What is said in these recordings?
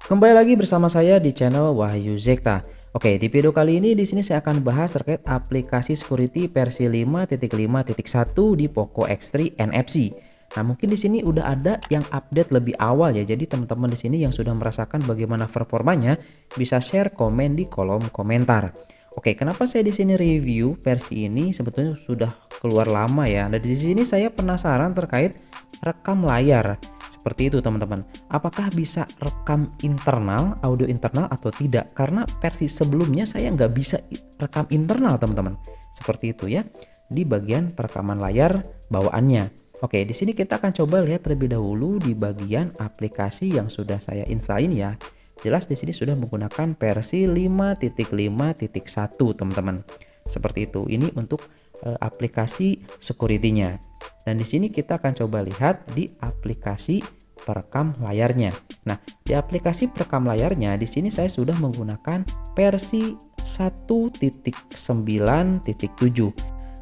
Kembali lagi bersama saya di channel Wahyu Zekta. Oke, di video kali ini di sini saya akan bahas terkait aplikasi security versi 5.5.1 di Poco X3 NFC. Nah, mungkin di sini udah ada yang update lebih awal ya. Jadi teman-teman di sini yang sudah merasakan bagaimana performanya bisa share komen di kolom komentar. Oke, kenapa saya di sini review versi ini sebetulnya sudah keluar lama ya. Dan di sini saya penasaran terkait rekam layar. Seperti itu teman-teman. Apakah bisa rekam internal, audio internal atau tidak? Karena versi sebelumnya saya nggak bisa rekam internal teman-teman. Seperti itu ya. Di bagian perekaman layar bawaannya. Oke, di sini kita akan coba lihat terlebih dahulu di bagian aplikasi yang sudah saya install ya. Jelas di sini sudah menggunakan versi 5.5.1 teman-teman. Seperti itu. Ini untuk aplikasi security-nya. Dan di sini kita akan coba lihat di aplikasi perekam layarnya. Nah, di aplikasi perekam layarnya di sini saya sudah menggunakan versi 1.9.7.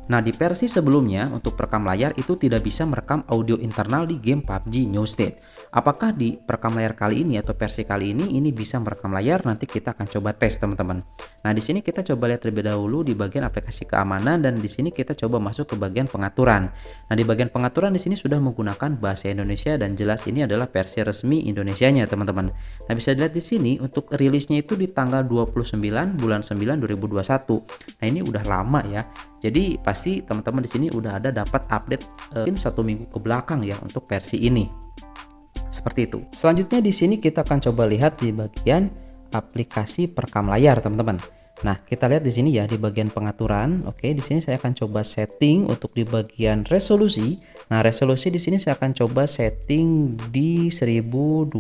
Nah, di versi sebelumnya untuk perekam layar itu tidak bisa merekam audio internal di game PUBG New State. Apakah di perekam layar kali ini atau versi kali ini bisa merekam layar? Nanti kita akan coba tes teman-teman. Nah, di sini kita coba lihat terlebih dahulu di bagian aplikasi keamanan dan di sini kita coba masuk ke bagian pengaturan. Nah, di bagian pengaturan di sini sudah menggunakan bahasa Indonesia dan jelas ini adalah versi resmi Indonesianya teman-teman. Nah, bisa dilihat di sini untuk rilisnya itu di tanggal 29 bulan 9 2021. Nah, ini udah lama ya. Jadi pasti teman-teman di sini udah ada dapat update mungkin 1 minggu ke belakang ya untuk versi ini. Seperti itu. Selanjutnya di sini kita akan coba lihat di bagian aplikasi perekam layar teman-teman. Nah, kita lihat di sini ya di bagian pengaturan. Oke, di sini saya akan coba setting untuk di bagian resolusi. Nah, resolusi di sini saya akan coba setting di 1280.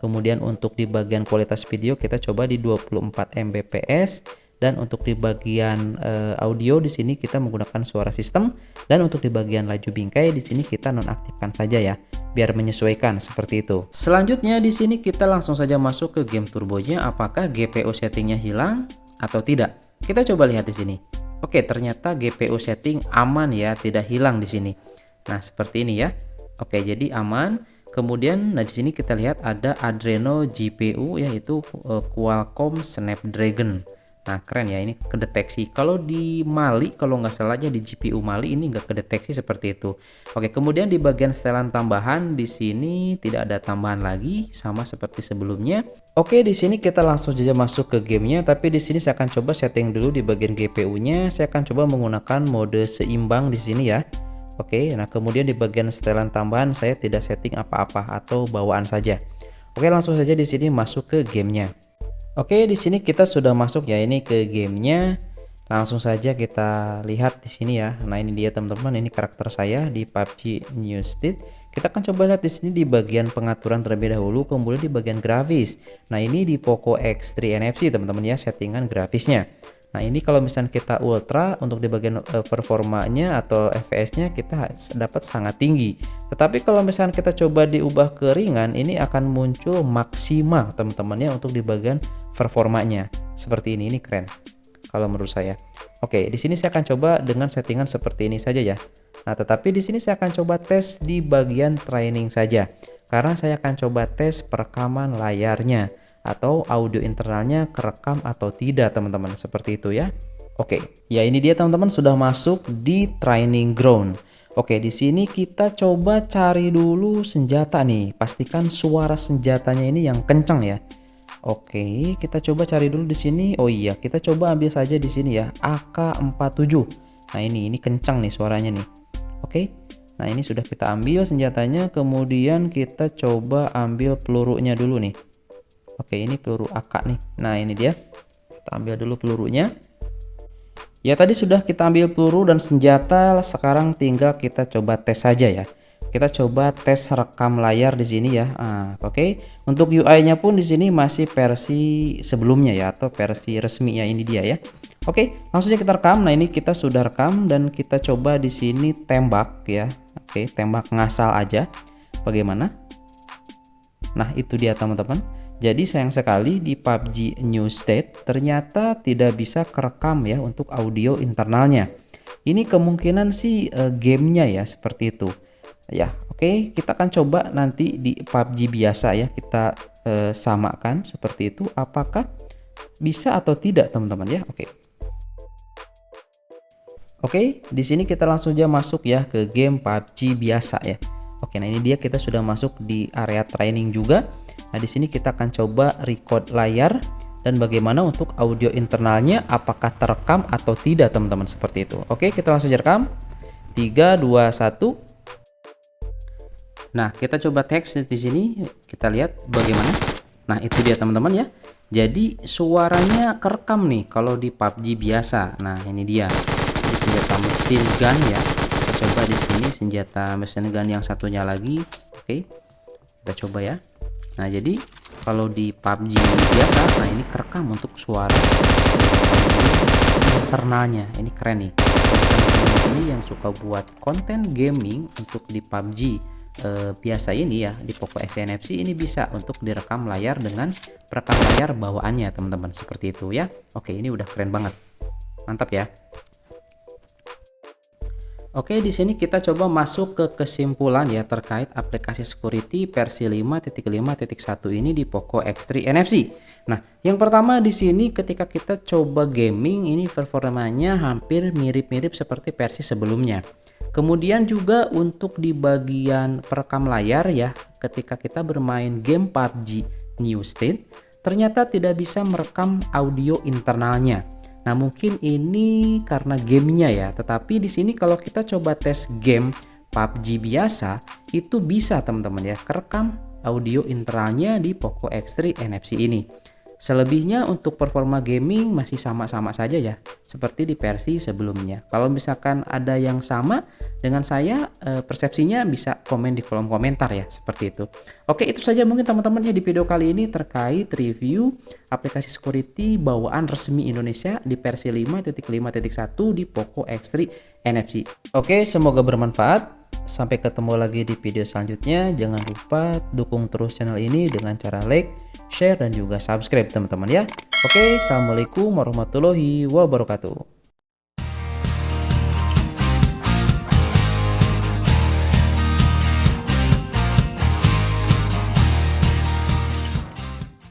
Kemudian untuk di bagian kualitas video kita coba di 24 Mbps. Dan untuk di bagian audio di sini kita menggunakan suara sistem dan untuk di bagian laju bingkai di sini kita nonaktifkan saja ya biar menyesuaikan seperti itu. Selanjutnya di sini kita langsung saja masuk ke game turbonya, apakah GPU settingnya hilang atau tidak. Kita coba lihat di sini. Oke, ternyata GPU setting aman ya, tidak hilang di sini. Nah, seperti ini ya. Oke, jadi aman. Kemudian nah di sini kita lihat ada Adreno GPU yaitu Qualcomm Snapdragon. Nah, keren ya, ini kedeteksi. Kalau di Mali, kalau nggak salahnya di GPU Mali ini nggak kedeteksi seperti itu. Oke, kemudian di bagian setelan tambahan di sini tidak ada tambahan lagi, sama seperti sebelumnya. Oke, di sini kita langsung saja masuk ke gamenya, tapi di sini saya akan coba setting dulu di bagian GPU-nya. Saya akan coba menggunakan mode seimbang di sini ya. Oke, nah kemudian di bagian setelan tambahan saya tidak setting apa-apa atau bawaan saja. Oke, langsung saja di sini masuk ke gamenya. Oke, di sini kita sudah masuk ya ini ke gamenya. Langsung saja kita lihat di sini ya. Nah, ini dia teman-teman, ini karakter saya di PUBG New State. Kita akan coba lihat di sini di bagian pengaturan terlebih dahulu, kemudian di bagian grafis. Nah, ini di Poco X3 NFC teman-teman ya, settingan grafisnya. Nah, ini kalau misalnya kita ultra untuk di bagian performanya atau FPS-nya kita dapat sangat tinggi. Tetapi kalau misalnya kita coba diubah ke ringan, ini akan muncul maksimal teman-teman ya untuk di bagian performanya. Seperti ini keren kalau menurut saya. Oke, di sini saya akan coba dengan settingan seperti ini saja ya. Nah, tetapi di sini saya akan coba tes di bagian training saja. Karena saya akan coba tes perekaman layarnya atau audio internalnya kerekam atau tidak teman-teman, seperti itu ya. Oke, ya ini dia teman-teman sudah masuk di training ground. Oke, di sini kita coba cari dulu senjata nih. Pastikan suara senjatanya ini yang kencang ya. Oke, kita coba cari dulu di sini. Oh iya, kita coba ambil saja di sini ya, AK-47. Nah, ini kencang nih suaranya nih. Oke. Nah, ini sudah kita ambil senjatanya, kemudian kita coba ambil pelurunya dulu nih. Oke, ini peluru AK nih. Nah, ini dia. Kita ambil dulu pelurunya. Ya, tadi sudah kita ambil peluru dan senjata, sekarang tinggal kita coba tes saja ya. Kita coba tes rekam layar di sini ya. Oke. Untuk UI-nya pun di sini masih versi sebelumnya ya atau versi resmi ya, ini dia ya. Oke, langsung saja kita rekam. Nah, ini kita sudah rekam dan kita coba di sini tembak ya. Oke, tembak ngasal aja. Bagaimana? Nah, itu dia teman-teman. Jadi sayang sekali di PUBG New State ternyata tidak bisa kerekam ya untuk audio internalnya. Ini kemungkinan sih gamenya ya seperti itu. ya. Oke, kita akan coba nanti di PUBG biasa ya, kita samakan seperti itu, apakah bisa atau tidak teman-teman ya. Oke, di sini kita langsung aja masuk ya ke game PUBG biasa ya. Oke, nah ini dia, kita sudah masuk di area training juga. Nah, di sini kita akan coba record layar dan bagaimana untuk audio internalnya, apakah terekam atau tidak teman-teman, seperti itu. Oke, kita langsung aja rekam. 3 2 1. Nah, kita coba teks di sini, kita lihat bagaimana. Nah, itu dia teman-teman ya. Jadi suaranya kerekam nih kalau di PUBG biasa. Nah, ini dia. Ini senjata mesin gun ya. Kita coba di sini senjata mesin gun yang satunya lagi. Oke. Kita coba ya. Nah, jadi kalau di PUBG biasa, nah ini kerekam untuk suara internalnya. Ini keren nih. Teman-teman ini yang suka buat konten gaming untuk di PUBG biasa ini ya, di Poco X3 NFC ini bisa untuk direkam layar dengan perekam layar bawaannya teman-teman, seperti itu ya. Oke, ini udah keren banget, mantap ya. Oke, di sini kita coba masuk ke kesimpulan ya terkait aplikasi security versi 5.5.1 ini di Poco X3 NFC. Nah, yang pertama di sini ketika kita coba gaming ini performanya hampir mirip-mirip seperti versi sebelumnya. Kemudian juga untuk di bagian perekam layar ya, ketika kita bermain game PUBG New State, ternyata tidak bisa merekam audio internalnya. Nah, mungkin ini karena gamenya ya, tetapi di sini kalau kita coba tes game PUBG biasa, itu bisa teman-teman ya, kerekam audio internalnya di Poco X3 NFC ini. Selebihnya untuk performa gaming masih sama-sama saja ya, seperti di versi sebelumnya. Kalau misalkan ada yang sama dengan saya, persepsinya bisa komen di kolom komentar ya, seperti itu. Oke, itu saja mungkin teman-teman ya di video kali ini terkait review aplikasi security bawaan resmi Indonesia di versi 5.5.1 di Poco X3 NFC. Oke, semoga bermanfaat. Sampai ketemu lagi di video selanjutnya. Jangan lupa dukung terus channel ini dengan cara like, share, dan juga subscribe teman-teman ya. Oke, assalamualaikum warahmatullahi wabarakatuh.